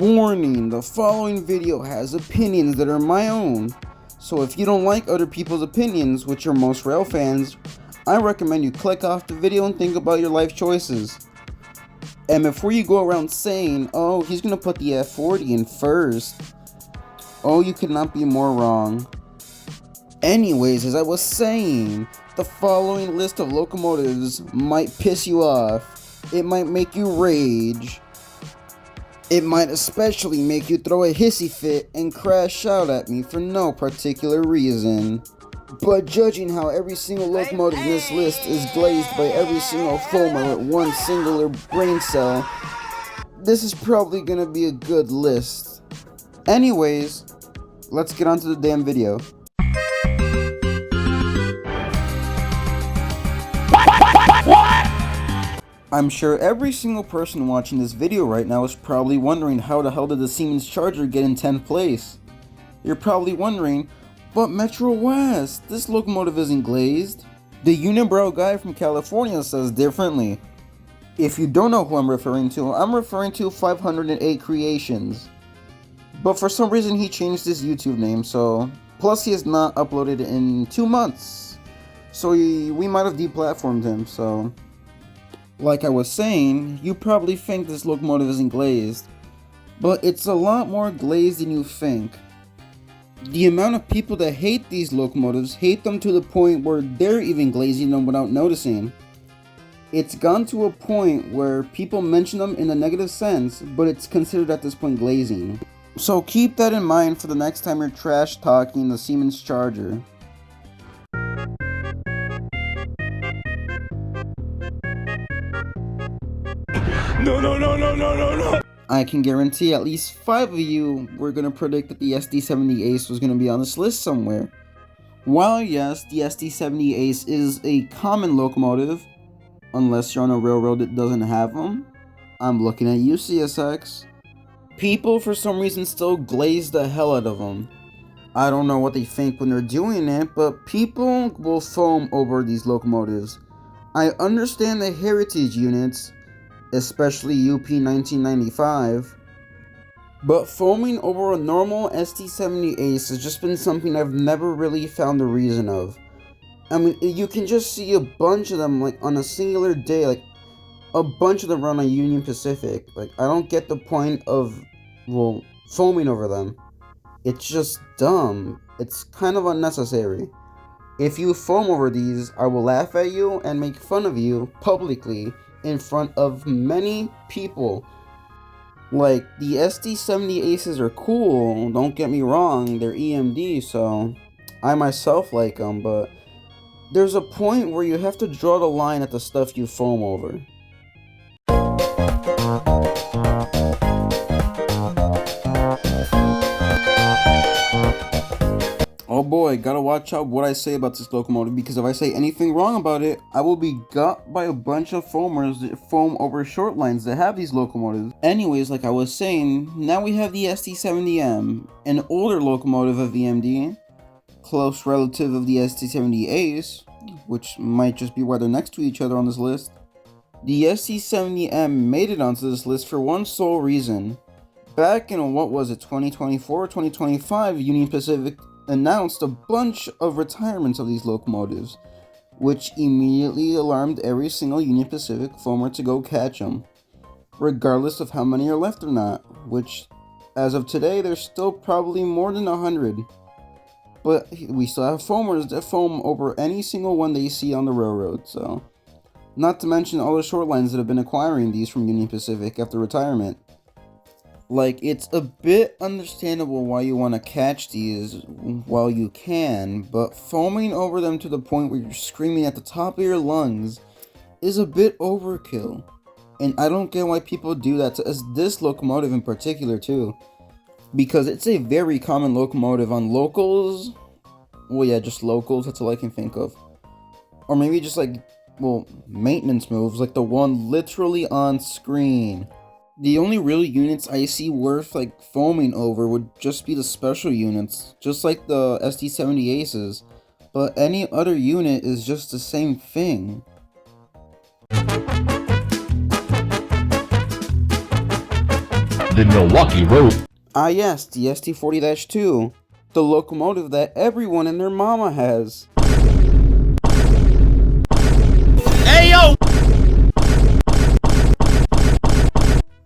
Warning, the following video has opinions that are my own, so if you don't like other people's opinions, which are most rail fans, I recommend you click off the video and think about your life choices. And before you go around saying, oh, he's gonna put the F40 in first, oh, you could not be more wrong. Anyways, as I was saying, the following list of locomotives might piss you off. It might make you rage. It might especially make you throw a hissy fit and crash out at me for no particular reason. But judging how every single locomotive in this list is glazed by every single foamer with one singular brain cell, this is probably gonna be a good list. Anyways, let's get on to the damn video. I'm sure every single person watching this video right now is probably wondering how the hell did the Siemens Charger get in 10th place? You're probably wondering, but Metro West, this locomotive isn't glazed. The unibrow guy from California says differently. If you don't know who I'm referring to 508 Creations. But for some reason he changed his YouTube name, so... Plus he has not uploaded in 2 months. So we might have deplatformed him, so... Like I was saying, you probably think this locomotive isn't glazed, but it's a lot more glazed than you think. The amount of people that hate these locomotives hate them to the point where they're even glazing them without noticing. It's gone to a point where people mention them in a negative sense, but it's considered at this point glazing. So keep that in mind for the next time you're trash talking the Siemens Charger. No. I can guarantee at least 5 of you were going to predict that the SD70 Ace was going to be on this list somewhere. While yes, the SD70 Ace is a common locomotive, unless you're on a railroad that doesn't have them. I'm looking at you, CSX. People for some reason still glaze the hell out of them. I don't know what they think when they're doing it, but people will foam over these locomotives. I understand the heritage units, especially UP 1995, but foaming over a normal SD70 Ace has just been something I've never really found a reason of. I mean, you can just see a bunch of them like on a singular day, like a bunch of them run on Union Pacific. Like, I don't get the point of, well, foaming over them. It's just dumb. It's kind of unnecessary. If you foam over these, I will laugh at you and make fun of you publicly in front of many people. Like, the SD70 Aces are cool, don't get me wrong, they're EMD, so I myself like them, but there's a point where you have to draw the line at the stuff you foam over. Oh boy, gotta watch out what I say about this locomotive, because if I say anything wrong about it, I will be got by a bunch of foamers that foam over short lines that have these locomotives. Anyways, like I was saying, now we have the SD70M, an older locomotive of EMD, close relative of the SD70 Ace, which might just be why they're next to each other on this list. The SD70M made it onto this list for one sole reason. Back in, what was it, 2024 or 2025, Union Pacific announced a bunch of retirements of these locomotives, which immediately alarmed every single Union Pacific foamer to go catch them, regardless of how many are left or not, which, as of today, there's still probably more than 100. But we still have foamers that foam over any single one they see on the railroad, so... Not to mention all the short lines that have been acquiring these from Union Pacific after retirement. Like, it's a bit understandable why you want to catch these while you can, but foaming over them to the point where you're screaming at the top of your lungs is a bit overkill. And I don't get why people do that to this locomotive in particular too. Because it's a very common locomotive on locals. Well, yeah, just locals, that's all I can think of. Or maybe just like, well, maintenance moves, like the one literally on screen. The only real units I see worth like foaming over would just be the special units, just like the SD70 Aces, but any other unit is just the same thing. The Milwaukee Road. Ah yes, the SD40-2. The locomotive that everyone and their mama has. Hey yo!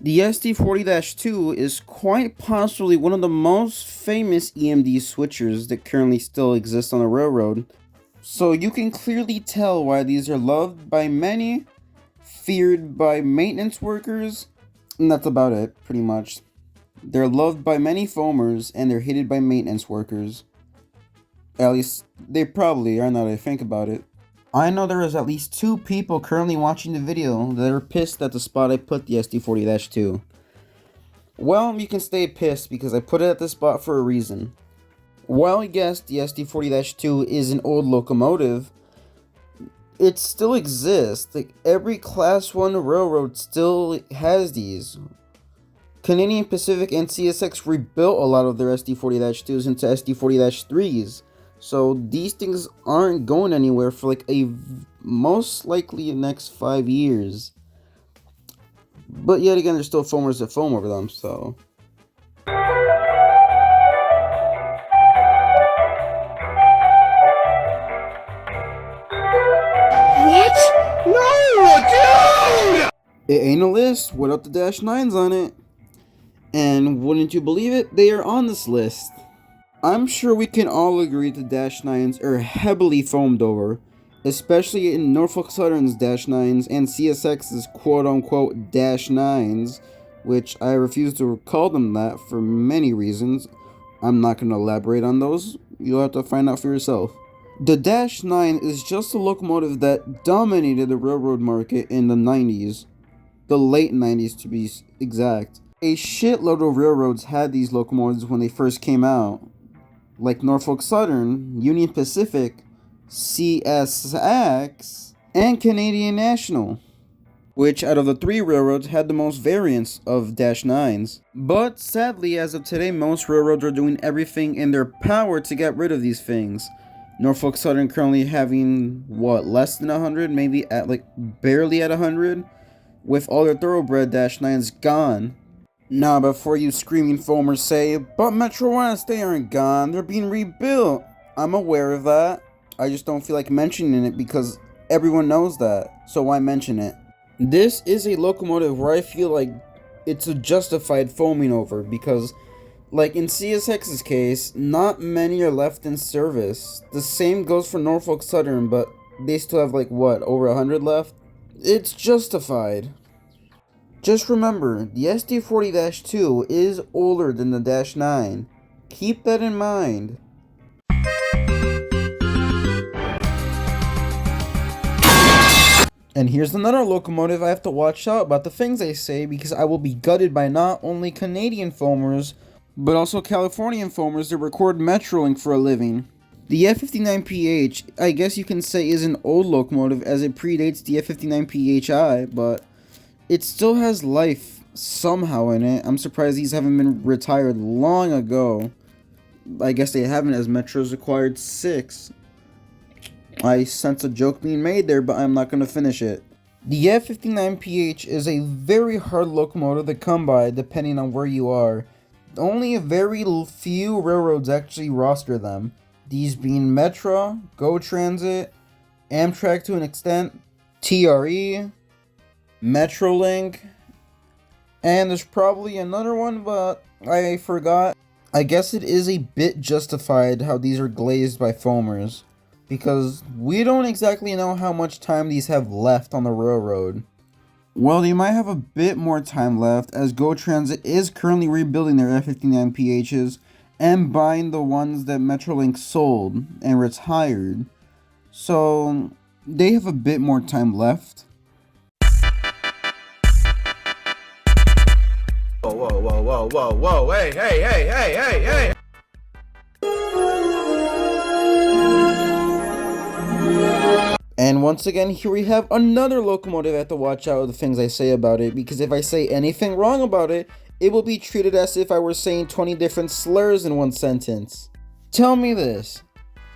The SD40-2 is quite possibly one of the most famous EMD switchers that currently still exist on the railroad. So you can clearly tell why these are loved by many, feared by maintenance workers, and that's about it, pretty much. They're loved by many foamers, and they're hated by maintenance workers. At least, they probably are now that I think about it. I know there is at least 2 people currently watching the video that are pissed at the spot I put the SD40-2. Well, you can stay pissed because I put it at this spot for a reason. While yes, the SD40-2 is an old locomotive, it still exists. Like, every Class 1 railroad still has these. Canadian Pacific and CSX rebuilt a lot of their SD40-2s into SD40-3s. So these things aren't going anywhere for like most likely the next 5 years. But yet again, there's still foamers that foam over them, so. What? No, dude! It ain't a list without the -9s on it. And wouldn't you believe it, they are on this list. I'm sure we can all agree the -9s are heavily foamed over, especially in Norfolk Southern's -9s and CSX's quote-unquote -9s, which I refuse to call them that for many reasons. I'm not going to elaborate on those, you'll have to find out for yourself. The -9 is just a locomotive that dominated the railroad market in the 90s, the late 90s to be exact. A shitload of railroads had these locomotives when they first came out, like Norfolk Southern, Union Pacific, CSX, and Canadian National, which out of the 3 railroads had the most variants of -9s. But sadly, as of today, most railroads are doing everything in their power to get rid of these things. Norfolk Southern currently having, what, less than 100, maybe at like barely at 100, with all their thoroughbred -9s gone. Now, before you screaming foamers say, but Metro West, they aren't gone, they're being rebuilt. I'm aware of that. I just don't feel like mentioning it because everyone knows that, so why mention it? This is a locomotive where I feel like it's a justified foaming over because, like in CSX's case, not many are left in service. The same goes for Norfolk Southern, but they still have like, what, over 100 left? It's justified. Just remember, the SD40-2 is older than the -9. Keep that in mind. And here's another locomotive I have to watch out about the things I say because I will be gutted by not only Canadian foamers, but also Californian foamers that record Metrolink for a living. The F59PH, I guess you can say, is an old locomotive as it predates the F59PHI, but it still has life somehow in it. I'm surprised these haven't been retired long ago. I guess they haven't, as Metro's acquired 6. I sense a joke being made there, but I'm not going to finish it. The F59PH is a very hard locomotive to come by depending on where you are. Only a very few railroads actually roster them. These being Metro, Go Transit, Amtrak to an extent, TRE, Metrolink, and there's probably another one, but I forgot. I guess it is a bit justified how these are glazed by foamers, because we don't exactly know how much time these have left on the railroad. Well, they might have a bit more time left, as Go Transit is currently rebuilding their F59PHs and buying the ones that Metrolink sold and retired. So they have a bit more time left. Whoa, hey. And once again, here we have another locomotive. I have to watch out with the things I say about it, because if I say anything wrong about it, it will be treated as if I were saying 20 different slurs in one sentence. Tell me this.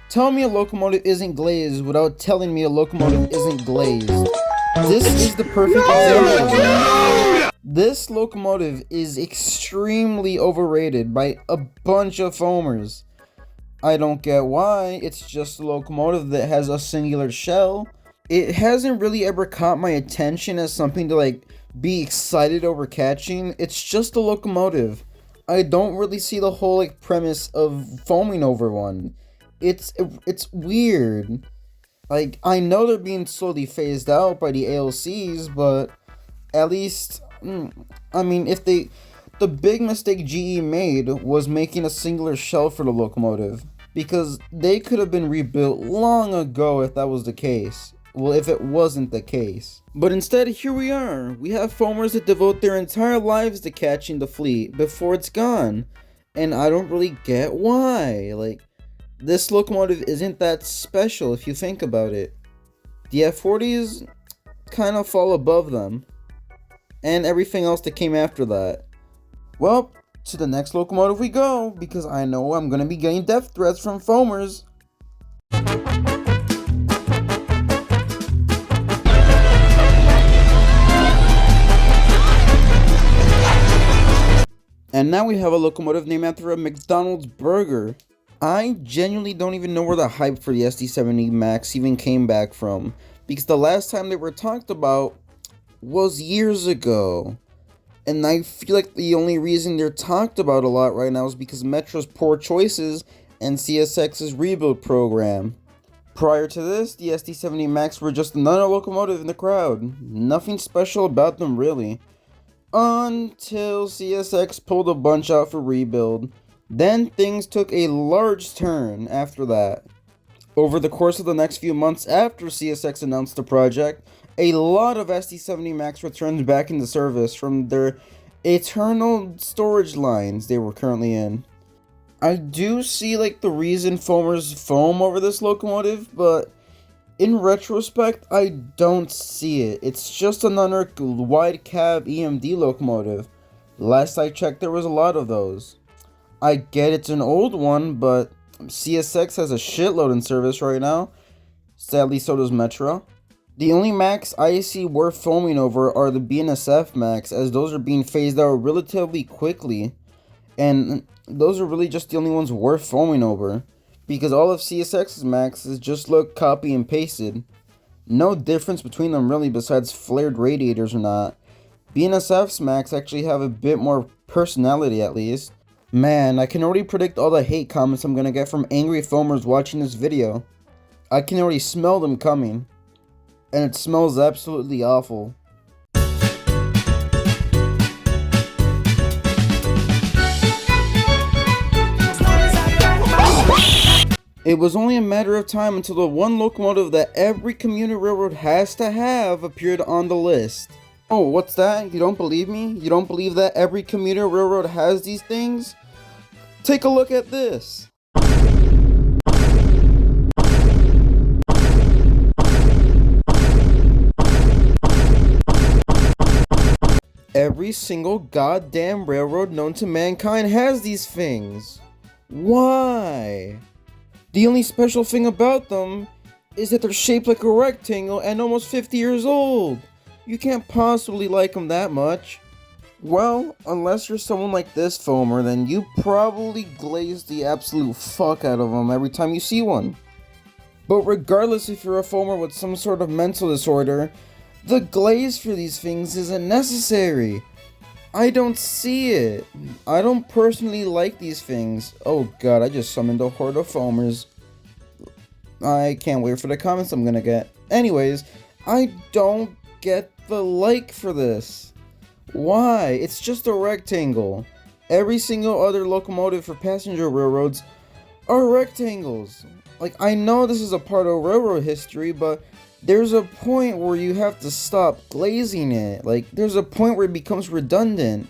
Tell me a locomotive isn't glazed without telling me a locomotive isn't glazed. This is the perfect example. This locomotive is extremely overrated by a bunch of foamers. I don't get why. It's just a locomotive that has a singular shell. It hasn't really ever caught my attention as something to like be excited over catching. It's just a locomotive. I don't really see the whole like premise of foaming over one. It's weird. Like, I know they're being slowly phased out by the ALCs, but at least, I mean, the big mistake GE made was making a singular shell for the locomotive, because they could have been rebuilt long ago if that was the case. Well, if it wasn't the case. But instead, here we are. We have foamers that devote their entire lives to catching the fleet before it's gone. And I don't really get why. Like, this locomotive isn't that special if you think about it. The F40s kind of fall above them. And everything else that came after that. Well, to the next locomotive we go, because I know I'm going to be getting death threats from foamers. And now we have a locomotive named after a McDonald's burger. I genuinely don't even know where the hype for the SD70 Max even came back from, because the last time they were talked about was years ago. And I feel like the only reason they're talked about a lot right now is because Metro's poor choices and CSX's rebuild program. Prior to this, the SD70 Max were just another locomotive in the crowd. Nothing special about them really. Until CSX pulled a bunch out for rebuild. Then things took a large turn after that. Over the course of the next few months after CSX announced the project, a lot of SD70 Max returned back into service from their eternal storage lines they were currently in. I do see like the reason foamers foam over this locomotive, but in retrospect, I don't see it. It's just another wide cab EMD locomotive. Last I checked, there was a lot of those. I get it's an old one, but CSX has a shitload in service right now. Sadly, so does Metro. The only Max I see worth foaming over are the BNSF Max, as those are being phased out relatively quickly. And those are really just the only ones worth foaming over, because all of CSX's Maxes just look copy and pasted. No difference between them really besides flared radiators or not. BNSF's Max actually have a bit more personality at least. Man, I can already predict all the hate comments I'm gonna get from angry foamers watching this video. I can already smell them coming. And it smells absolutely awful. It was only a matter of time until the one locomotive that every commuter railroad has to have appeared on the list. Oh, what's that? You don't believe me? You don't believe that every commuter railroad has these things? Take a look at this. Every single goddamn railroad known to mankind has these things. Why? The only special thing about them is that they're shaped like a rectangle and almost 50 years old. You can't possibly like them that much. Well, unless you're someone like this foamer, then you probably glaze the absolute fuck out of them every time you see one. But regardless if you're a foamer with some sort of mental disorder, the glaze for these things isn't necessary. I don't see it. I don't personally like these things. Oh god, I just summoned a horde of foamers. I can't wait for the comments I'm gonna get. Anyways, I don't get the like for this. Why? It's just a rectangle. Every single other locomotive for passenger railroads are rectangles. Like, I know this is a part of railroad history, but there's a point where you have to stop glazing it. Like, there's a point where it becomes redundant.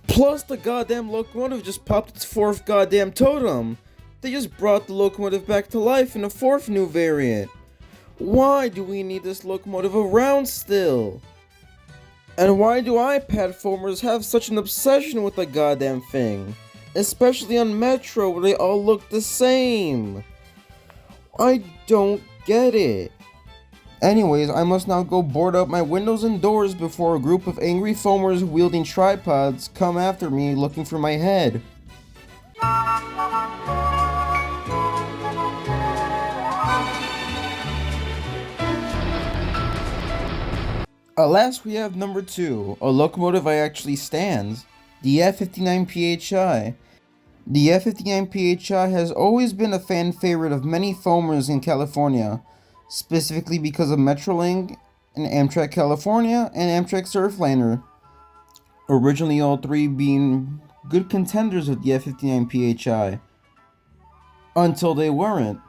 Plus, the goddamn locomotive just popped its fourth goddamn totem. They just brought the locomotive back to life in a fourth new variant. Why do we need this locomotive around still? And why do iPad foamers have such an obsession with the goddamn thing? Especially on Metro where they all look the same. I don't get it. Anyways, I must now go board up my windows and doors before a group of angry foamers wielding tripods come after me looking for my head. Last we have number 2, a locomotive I actually stands, the F59PHI. The F59PHI has always been a fan favorite of many foamers in California, specifically because of Metrolink and Amtrak California and Amtrak Surfliner. Originally all three being good contenders of the F59PHI, until they weren't.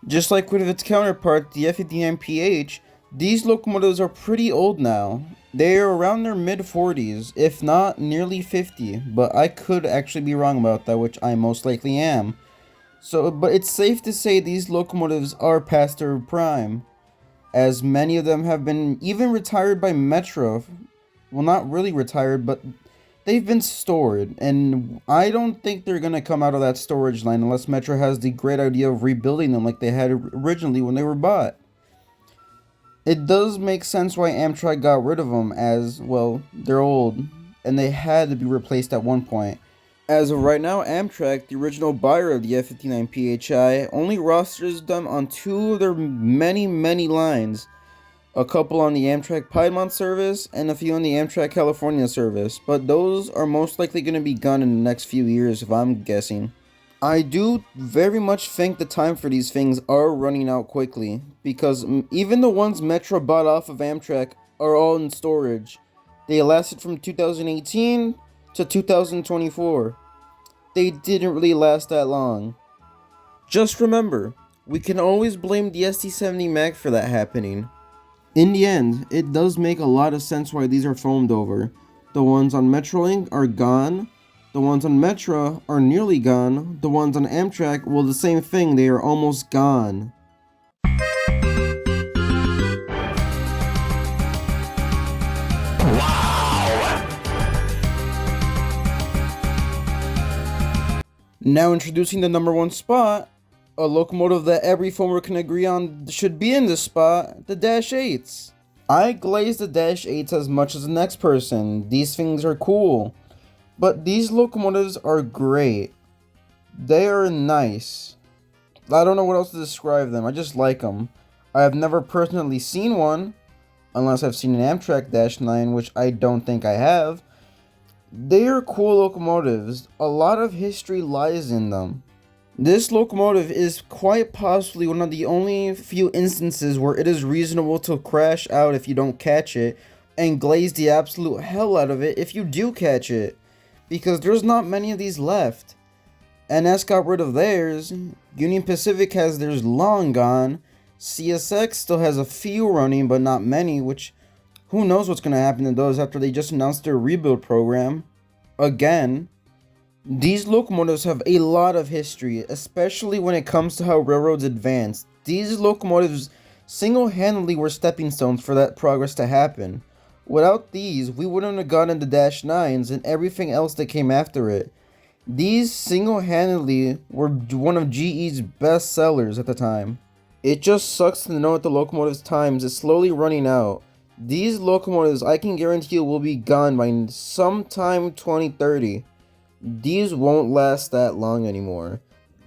Just like with its counterpart, the F59PH, these locomotives are pretty old now. They are around their mid-40s, if not nearly 50, but I could actually be wrong about that, which I most likely am. But it's safe to say these locomotives are past their prime, as many of them have been even retired by Metro. Well, not really retired, but they've been stored, and I don't think they're gonna come out of that storage line unless Metro has the great idea of rebuilding them like they had originally when they were bought. It does make sense why Amtrak got rid of them, as, well, they're old, and they had to be replaced at one point. As of right now, Amtrak, the original buyer of the F59PHI, only rosters them on 2 of their many lines. A couple on the Amtrak Piedmont service, and a few on the Amtrak California service, but those are most likely going to be gone in the next few years if I'm guessing. I do very much think the time for these things are running out quickly, because even the ones Metro bought off of Amtrak are all in storage. They lasted from 2018 to 2024. They didn't really last that long. Just remember, we can always blame the ST70 Mac for that happening. In the end, it does make a lot of sense why these are foamed over. The ones on Metrolink are gone. The ones on Metro are nearly gone. The ones on Amtrak, well, the same thing, they are almost gone. Now introducing the number 1 spot, a locomotive that every foamer can agree on should be in this spot, the Dash 8s. I glaze the Dash 8s as much as the next person. These things are cool. But these locomotives are great. They are nice. I don't know what else to describe them. I just like them. I have never personally seen one, unless I've seen an Amtrak Dash 9, which I don't think I have. They are cool locomotives. A lot of history lies in them. This locomotive is quite possibly one of the only few instances where it is reasonable to crash out if you don't catch it, and glaze the absolute hell out of it if you do catch it, because there's not many of these left. NS got rid of theirs, Union Pacific has theirs long gone, CSX still has a few running but not many, which who knows what's going to happen to those after they just announced their rebuild program. Again, these locomotives have a lot of history, especially when it comes to how railroads advanced. These locomotives single-handedly were stepping stones for that progress to happen. Without these, we wouldn't have gotten the Dash 9s and everything else that came after it. These single-handedly were one of GE's best sellers at the time. It just sucks to know that the locomotive's times is slowly running out. These locomotives, I can guarantee you, will be gone by sometime 2030. These won't last that long anymore.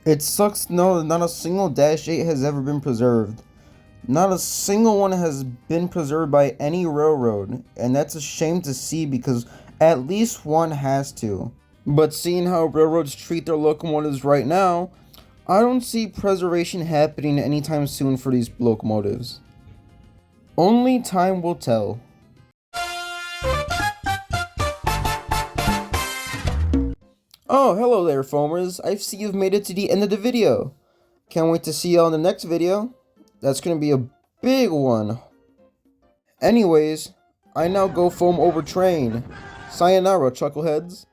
It sucks to know that not a single Dash 8 has ever been preserved. Not a single one has been preserved by any railroad, and that's a shame to see because at least one has to. But seeing how railroads treat their locomotives right now, I don't see preservation happening anytime soon for these locomotives. Only time will tell. Oh, hello there, foamers. I see you've made it to the end of the video. Can't wait to see you all in the next video. That's gonna be a big one. Anyways, I now go foam over train. Sayonara, chuckleheads.